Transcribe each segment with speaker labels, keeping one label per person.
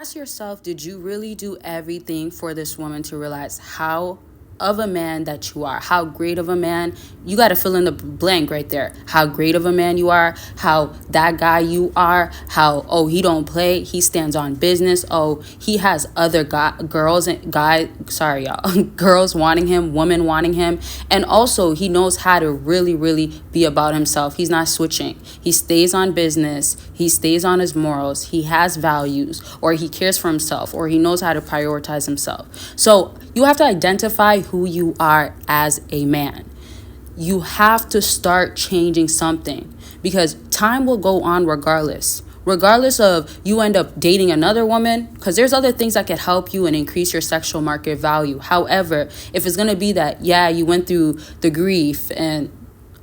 Speaker 1: Ask yourself, did you really do everything for this woman to realize how of a man that you are, how great of a man? You got to fill in the blank right there. How great of a man you are, how that guy you are, how, oh, he don't play, he stands on business, oh, he has other girls and sorry y'all, girls wanting him, women wanting him, and also he knows how to really be about himself. He's not switching. He stays on business, he stays on his morals, he has values, or he cares for himself, or he knows how to prioritize himself. So you have to identify who you are as a man. You have to start changing something, because time will go on regardless of you end up dating another woman, because there's other things that could help you and increase your sexual market value. However, if it's going to be that, yeah, you went through the grief, and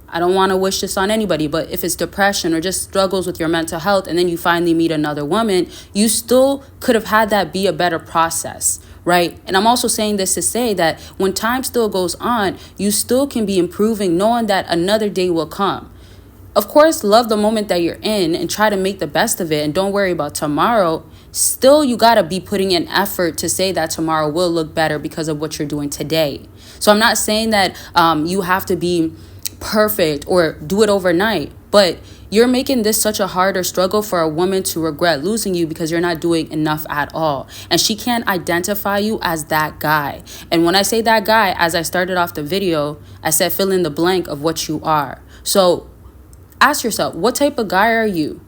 Speaker 1: I don't want to wish this on anybody, but if it's depression or just struggles with your mental health, and then you finally meet another woman, you still could have had that be a better process, right? And I'm also saying this to say that when time still goes on, you still can be improving, knowing that another day will come. Of course, love the moment that you're in and try to make the best of it, and don't worry about tomorrow. Still, you got to be putting in effort to say that tomorrow will look better because of what you're doing today. So I'm not saying that you have to be perfect or do it overnight, but you're making this such a harder struggle for a woman to regret losing you because you're not doing enough at all, and she can't identify you as that guy. And when I say that guy, as I started off the video, I said fill in the blank of what you are. So ask yourself, what type of guy are you?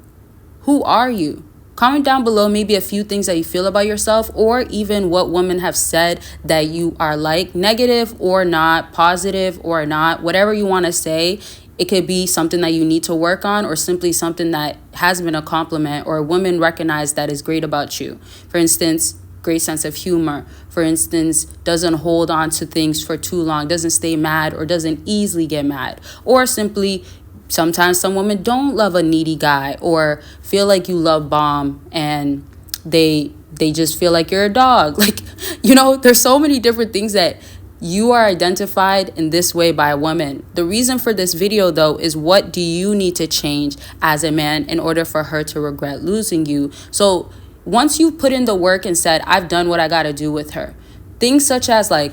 Speaker 1: Who are you? Comment down below maybe a few things that you feel about yourself, or even what women have said that you are like, negative or not, positive or not, whatever you want to say. It could be something that you need to work on, or simply something that has been a compliment or a woman recognized that is great about you. For instance, great sense of humor. For instance, doesn't hold on to things for too long, doesn't stay mad, or doesn't easily get mad. Or simply, sometimes some women don't love a needy guy, or feel like you love bomb and they just feel like you're a dog. Like, there's so many different things that you are identified in this way by a woman. The reason for this video, though, is what do you need to change as a man in order for her to regret losing you? So once you put in the work and said, I've done what I got to do with her, things such as like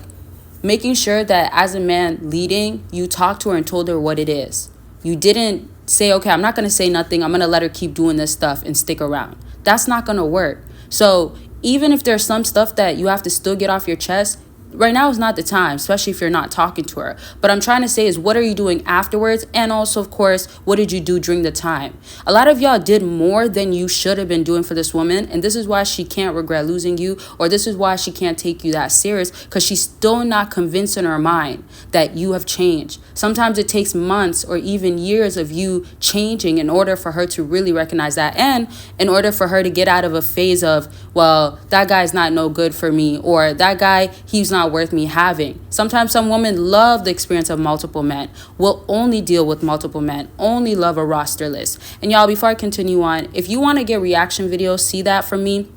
Speaker 1: making sure that as a man leading, you talk to her and told her what it is. You didn't say, okay, I'm not going to say nothing, I'm going to let her keep doing this stuff and stick around. That's not going to work. So even if there's some stuff that you have to still get off your chest, right now is not the time, especially if you're not talking to her. But I'm trying to say is, what are you doing afterwards? And also, of course, what did you do during the time? A lot of y'all did more than you should have been doing for this woman. And this is why she can't regret losing you, or this is why she can't take you that serious, because she's still not convinced in her mind that you have changed. Sometimes it takes months or even years of you changing in order for her to really recognize that, and in order for her to get out of a phase of, well, that guy's not no good for me, or that guy, he's not worth me having. Sometimes some women love the experience of multiple men, will only deal with multiple men, only love a roster list. And y'all, before I continue on, if you want to get reaction videos, see that from me.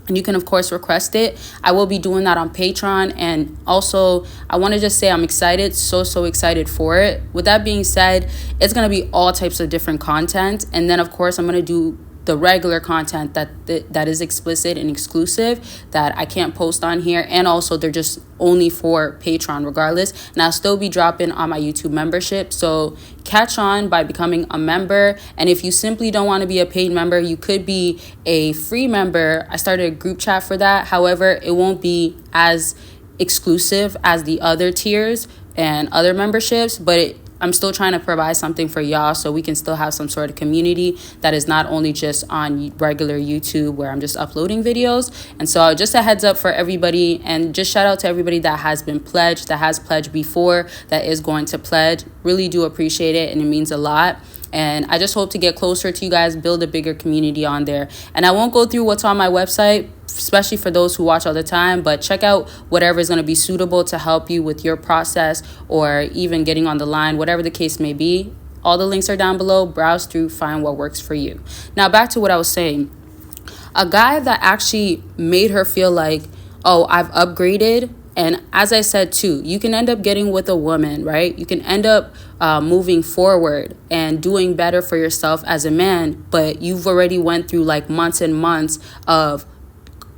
Speaker 1: And you can, of course, request it. I will be doing that on Patreon. And also, I want to just say I'm excited, so excited for it. With that being said, it's going to be all types of different content. And then, of course, I'm going to do the regular content that is explicit and exclusive that I can't post on here. And also, they're just only for Patreon regardless. And I'll still be dropping on my YouTube membership. So catch on by becoming a member. And if you simply don't want to be a paid member, you could be a free member. I started a group chat for that. However, it won't be as exclusive as the other tiers and other memberships, but I'm still trying to provide something for y'all so we can still have some sort of community that is not only just on regular YouTube where I'm just uploading videos. And so just a heads up for everybody, and just shout out to everybody that has been pledged, that has pledged before, that is going to pledge. Really do appreciate it, and it means a lot. And I just hope to get closer to you guys, build a bigger community on there. And I won't go through what's on my website, especially for those who watch all the time, but check out whatever is going to be suitable to help you with your process, or even getting on the line, whatever the case may be. All the links are down below. Browse through, find what works for you. Now back to what I was saying. A guy that actually made her feel like, oh, I've upgraded. And as I said too, you can end up getting with a woman, right? You can end up moving forward and doing better for yourself as a man, but you've already went through like months and months of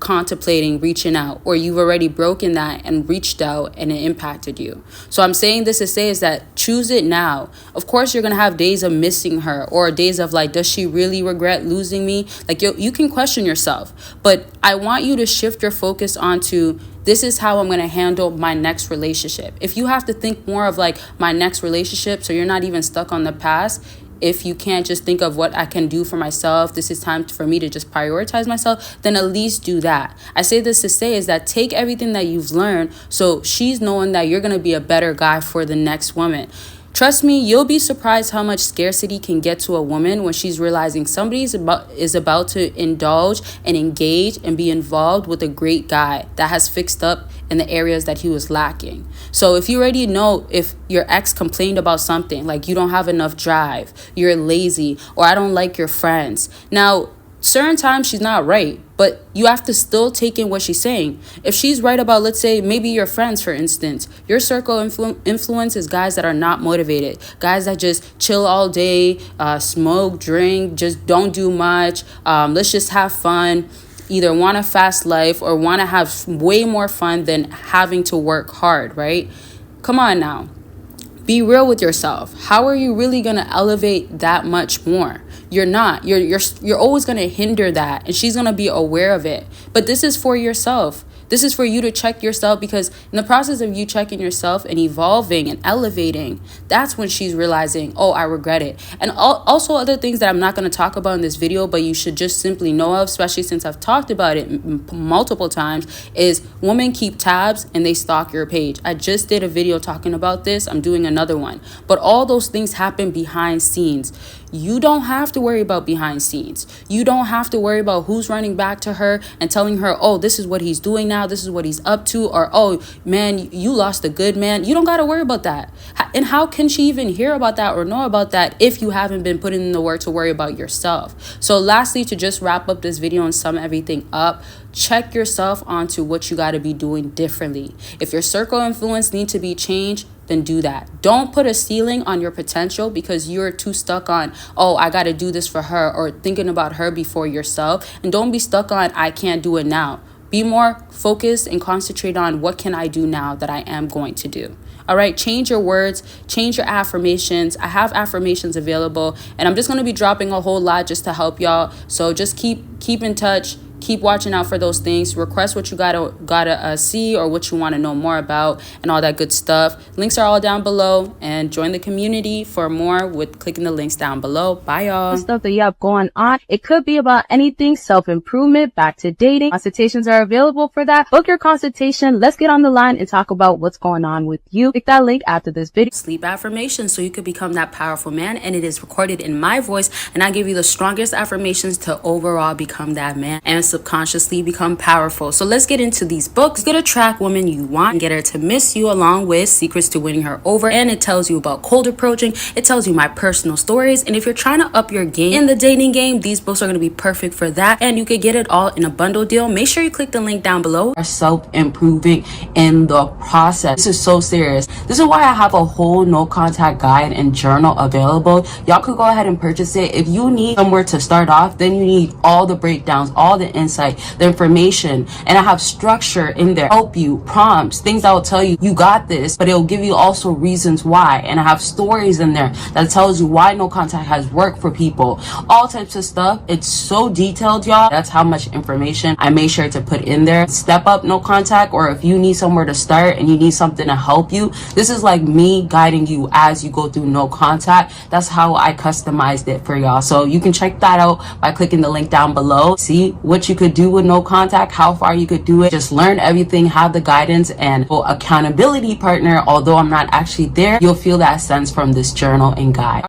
Speaker 1: contemplating reaching out, or you've already broken that and reached out and it impacted you. So I'm saying this to say is that choose it now. Of course, you're going to have days of missing her, or days of like, does she really regret losing me? Like you can question yourself, but I want you to shift your focus onto, this is how I'm going to handle my next relationship. If you have to think more of like my next relationship, so you're not even stuck on the past, if you can't just think of what I can do for myself, this is time for me to just prioritize myself, then at least do that. I say this to say is that take everything that you've learned, so she's knowing that you're going to be a better guy for the next woman. Trust me, you'll be surprised how much scarcity can get to a woman when she's realizing somebody is about to indulge and engage and be involved with a great guy that has fixed up in the areas that he was lacking. So if you already know, if your ex complained about something, like you don't have enough drive, you're lazy, or I don't like your friends. Now, certain times she's not right, but you have to still take in what she's saying. If she's right about, let's say, maybe your friends, for instance, your circle influence is guys that are not motivated, guys that just chill all day, smoke, drink, just don't do much. Let's just have fun. Either want a fast life or want to have way more fun than having to work hard, right? Come on now. Be real with yourself. How are you really going to elevate that much more? You're not. You're always going to hinder that, and she's going to be aware of it. But this is for yourself. This is for you to check yourself, because in the process of you checking yourself and evolving and elevating, that's when she's realizing, oh, I regret it. And also other things that I'm not going to talk about in this video, but you should just simply know of, especially since I've talked about it multiple times, is women keep tabs and they stalk your page. I just did a video talking about this. I'm doing another one. But all those things happen behind scenes. You don't have to worry about behind scenes. You don't have to worry about who's running back to her and telling her, oh, this is what he's doing now, this is what he's up to, or oh man, you lost a good man. You don't got to worry about that. And how can she even hear about that or know about that if you haven't been putting in the work to worry about yourself? So lastly, to just wrap up this video and sum everything up, check yourself onto what you got to be doing differently. If your circle influence need to be changed, then do that. Don't put a ceiling on your potential because you're too stuck on, oh, I got to do this for her, or thinking about her before yourself. And don't be stuck on, I can't do it now. Be more focused and concentrate on, what can I do now that I am going to do? All right, change your words, change your affirmations. I have affirmations available, and I'm just going to be dropping a whole lot just to help y'all. So just keep in touch. Keep watching out for those things. Request what you gotta see, or what you want to know more about, and all that good stuff. Links are all down below, and join the community for more with clicking the links down below. Bye, y'all.
Speaker 2: Stuff that you have going on. It could be about anything, self-improvement, back to dating. Consultations are available for that. Book your consultation. Let's get on the line and talk about what's going on with you. Click that link after this video.
Speaker 1: Sleep affirmations, so you could become that powerful man, and it is recorded in my voice, and I give you the strongest affirmations to overall become that man and subconsciously become powerful. So let's get into these books. Get a track woman you want and get her to miss you, along with secrets to winning her over. And it tells you about cold approaching. It tells you my personal stories. And if you're trying to up your game in the dating game, these books are going to be perfect for that. And you could get it all in a bundle deal. Make sure you click the link down below. Are self-improving in the process. This is so serious. This is why I have a whole no contact guide and journal available. Y'all could go ahead and purchase it. If you need somewhere to start off, then you need all the breakdowns, all the insight, the information, and I have structure in there, help you, prompts, things that will tell you you got this, but it'll give you also reasons why. And I have stories in there that tells you why no contact has worked for people, all types of stuff. It's so detailed, y'all. That's how much information I made sure to put in there. Step up no contact, or if you need somewhere to start and you need something to help you, this is like me guiding you as you go through no contact. That's how I customized it for y'all. So you can check that out by clicking the link down below. See what you could do with no contact, how far you could do it. Just learn everything, have the guidance, and accountability partner. Although I'm not actually there, you'll feel that sense from this journal and guide.